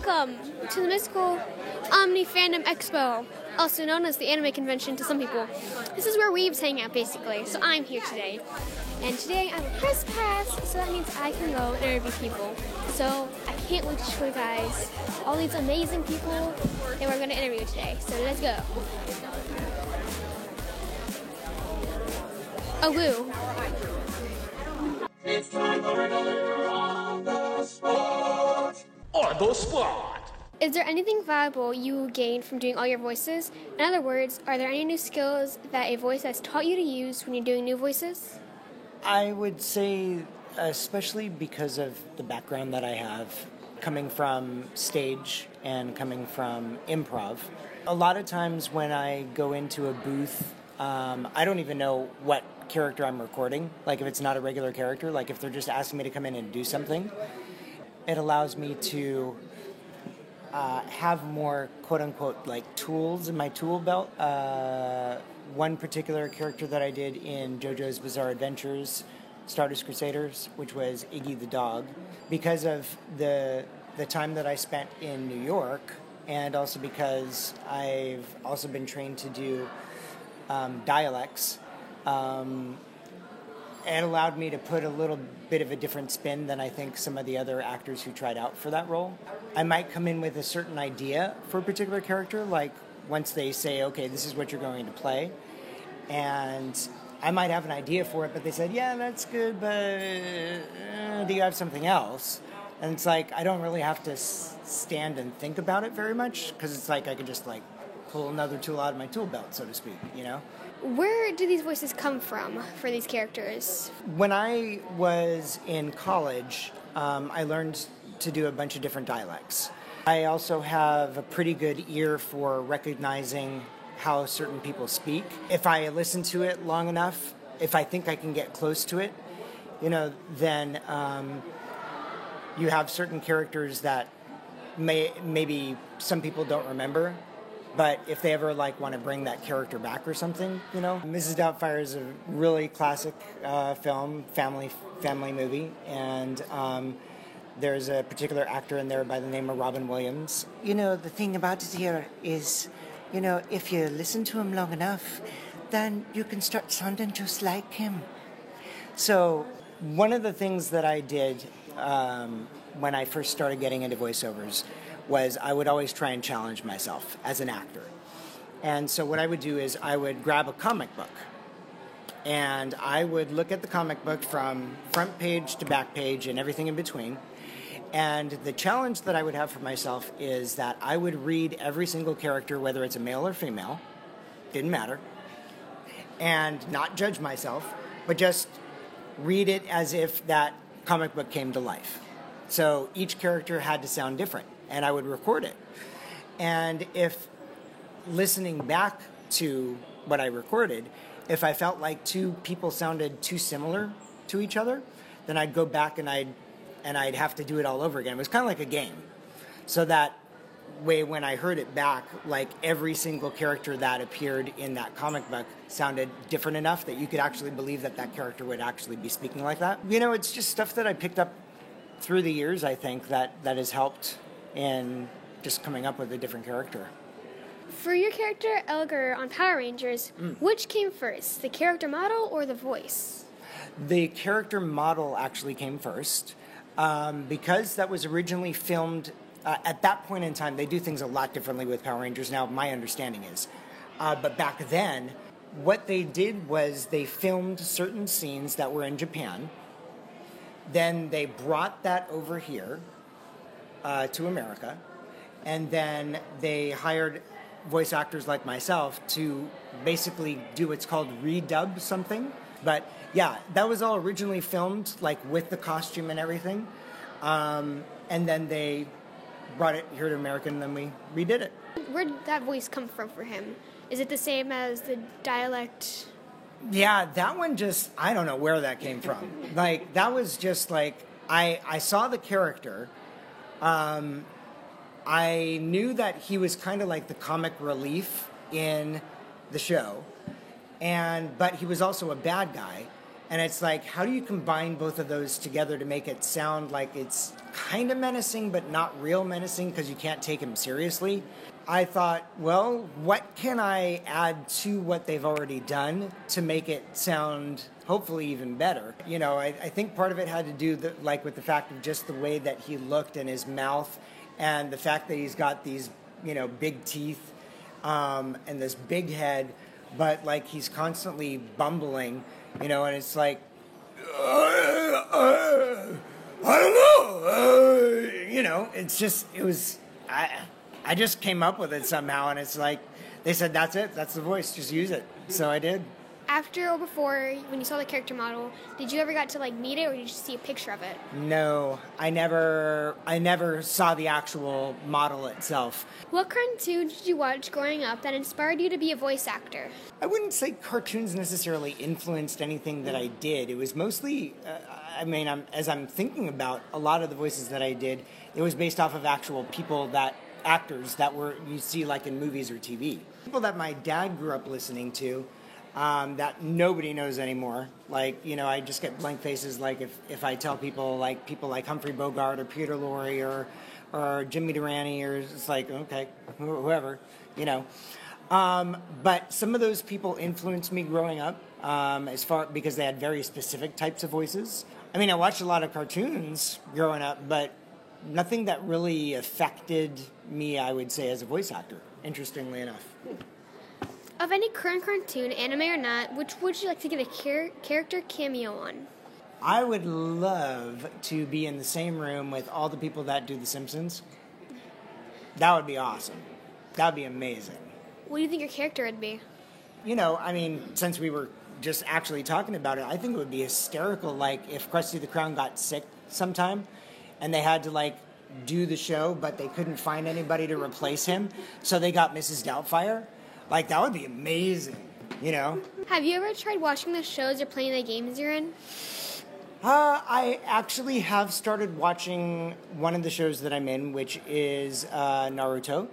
Welcome to the mystical Omni Fandom Expo, also known as the anime convention to some people. This is where Weebs hang out, basically, so I'm here today. And today I have a press pass, so that means I can go and interview people. So I can't wait to show you guys all these amazing people that we're going to interview today. So let's go. Oh, woo. It's time for another On the Spot. On the Spot. Is there anything valuable you gained from doing all your voices? In other words, are there any new skills that a voice has taught you to use when you're doing new voices? I would say, especially because of the background that I have, coming from stage and coming from improv, a lot of times when I go into a booth, I don't even know what character I'm recording. Like if it's not a regular character, like if they're just asking me to come in and do something, it allows me to have more quote-unquote like tools in my tool belt. One particular character that I did in JoJo's Bizarre Adventures, Stardust Crusaders, which was Iggy the dog, because of the time that I spent in New York, and also because I've also been trained to do dialects, it allowed me to put a little bit of a different spin than I think some of the other actors who tried out for that role. I might come in with a certain idea for a particular character, like once they say, okay, this is what you're going to play, and I might have an idea for it, but they said, yeah, that's good, but do you have something else? And it's like, I don't really have to stand and think about it very much, because it's like I could just like pull another tool out of my tool belt, so to speak, you know? Where do these voices come from for these characters? When I was in college, I learned to do a bunch of different dialects. I also have a pretty good ear for recognizing how certain people speak. If I listen to it long enough, if I think I can get close to it, you know, then you have certain characters that maybe some people don't remember. But if they ever like want to bring that character back or something, you know, Mrs. Doubtfire is a really classic film, family movie, and there's a particular actor in there by the name of Robin Williams. You know, the thing about it here is, you know, if you listen to him long enough, then you can start sounding just like him. So one of the things that I did when I first started getting into voiceovers was I would always try and challenge myself as an actor. And so what I would do is I would grab a comic book, and I would look at the comic book from front page to back page and everything in between. And the challenge that I would have for myself is that I would read every single character, whether it's a male or female, didn't matter, and not judge myself, but just read it as if that comic book came to life. So each character had to sound different, and I would record it. And if listening back to what I recorded, if I felt like two people sounded too similar to each other, then I'd go back and I'd have to do it all over again. It was kind of like a game. So that way when I heard it back, like every single character that appeared in that comic book sounded different enough that you could actually believe that that character would actually be speaking like that. You know, it's just stuff that I picked up through the years, I think, that has helped in just coming up with a different character. For your character, Elgar on Power Rangers, which came first, the character model or the voice? The character model actually came first, because that was originally filmed at that point in time. They do things a lot differently with Power Rangers now, my understanding is. But back then, what they did was they filmed certain scenes that were in Japan. Then they brought that over here to America, and then they hired voice actors like myself to basically do what's called redub something. But yeah, that was all originally filmed like with the costume and everything, and then they brought it here to America, and then we redid it. Where did that voice come from for him? Is it the same as the dialect? Yeah, that one just, I don't know where that came from. Like, that was just like, I saw the character. I knew that he was kind of like the comic relief in the show, but he was also a bad guy. And it's like, how do you combine both of those together to make it sound like it's kind of menacing, but not real menacing because you can't take him seriously? I thought, well, what can I add to what they've already done to make it sound hopefully even better? You know, I think part of it had to do with the fact of just the way that he looked and his mouth and the fact that he's got these, big teeth and this big head, but like he's constantly bumbling, and it's like, I don't know, I just came up with it somehow, and it's like, they said, that's it, that's the voice, just use it. So I did. After or before, when you saw the character model, did you ever got to meet it, or did you just see a picture of it? No, I never saw the actual model itself. What cartoon did you watch growing up that inspired you to be a voice actor? I wouldn't say cartoons necessarily influenced anything that I did. It was mostly, as I'm thinking about a lot of the voices that I did, it was based off of actual actors that you see like in movies or TV. People that my dad grew up listening to, that nobody knows anymore. I just get blank faces if I tell people like Humphrey Bogart or Peter Lorre or Jimmy Durante, or it's like, okay, whoever, But some of those people influenced me growing up, because they had very specific types of voices. I watched a lot of cartoons growing up, but nothing that really affected me, I would say, as a voice actor, interestingly enough. Of any current cartoon, anime or not, which would you like to get a character cameo on? I would love to be in the same room with all the people that do The Simpsons. That would be awesome. That would be amazing. What do you think your character would be? Since we were just actually talking about it, I think it would be hysterical, if Krusty the Clown got sick sometime and they had to, do the show, but they couldn't find anybody to replace him, so they got Mrs. Doubtfire. That would be amazing, Have you ever tried watching the shows or playing the games you're in? I actually have started watching one of the shows that I'm in, which is Naruto.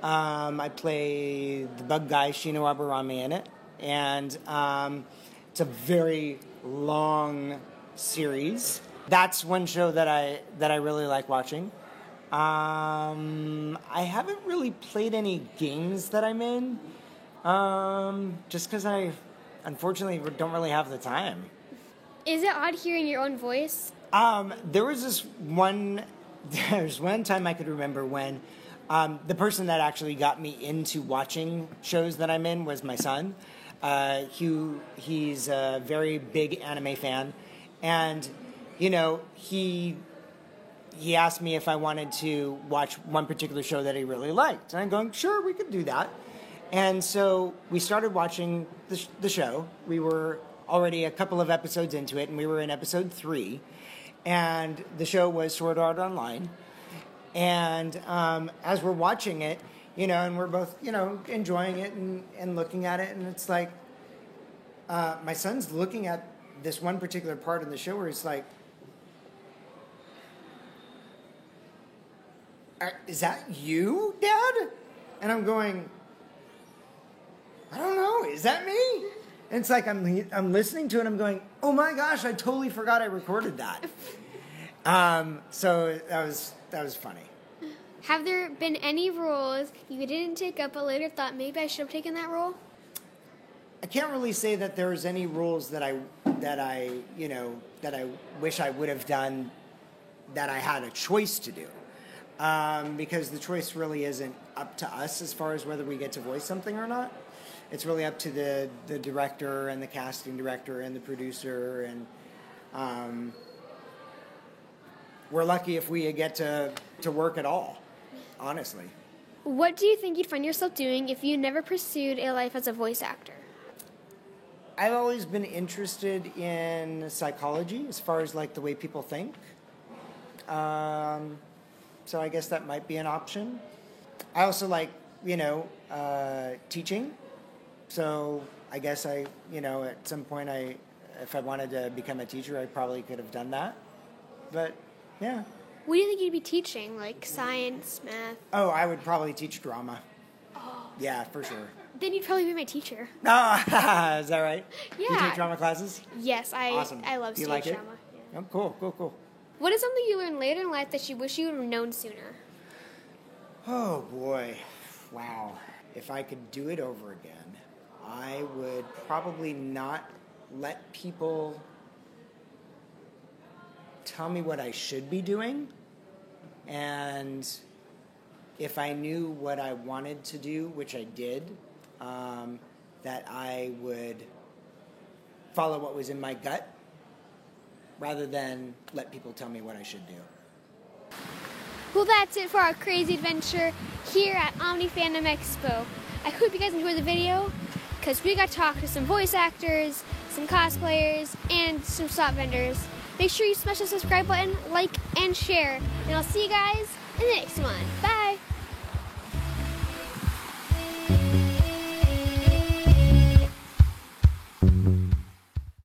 I play the bug guy, Shino Aburame, in it. And it's a very long series. That's one show that I really like watching. I haven't really played any games that I'm in, just because I, unfortunately, don't really have the time. Is it odd hearing your own voice? There's one time I could remember when the person that actually got me into watching shows that I'm in was my son. He's a very big anime fan, and he asked me if I wanted to watch one particular show that he really liked. And I'm going, sure, we could do that. And so we started watching the show. We were already a couple of episodes into it, and we were in episode 3. And the show was Sword Art Online. And as we're watching it, and we're both, enjoying it and looking at it, and it's like, my son's looking at this one particular part in the show where he's like, is that you, Dad? And I'm going, I don't know, is that me? And it's like I'm listening to it and I'm going, oh my gosh, I totally forgot I recorded that. So that was funny. Have there been any roles you didn't take up but later thought maybe I should have taken that role? I can't really say that there's any roles that I wish I would have done that I had a choice to do. Because the choice really isn't up to us as far as whether we get to voice something or not. It's really up to the director and the casting director and the producer, and we're lucky if we get to work at all, honestly. What do you think you'd find yourself doing if you never pursued a life as a voice actor? I've always been interested in psychology as far as the way people think. So I guess that might be an option. I also like, teaching. So I guess at some point if I wanted to become a teacher, I probably could have done that. But, yeah. What do you think you'd be teaching? Like science, math? Oh, I would probably teach drama. Oh. Yeah, for sure. Then you'd probably be my teacher. Oh, is that right? Yeah. Do you take drama classes? Yes, Awesome. I love Do you stage like it? drama. Yeah. Oh, cool. What is something you learned later in life that you wish you would have known sooner? Oh boy, wow. If I could do it over again, I would probably not let people tell me what I should be doing. And if I knew what I wanted to do, which I did, that I would follow what was in my gut rather than let people tell me what I should do. Well, that's it for our crazy adventure here at Omni Fandom Expo. I hope you guys enjoyed the video, because we got to talk to some voice actors, some cosplayers, and some stop vendors. Make sure you smash the subscribe button, like, and share. And I'll see you guys in the next one. Bye!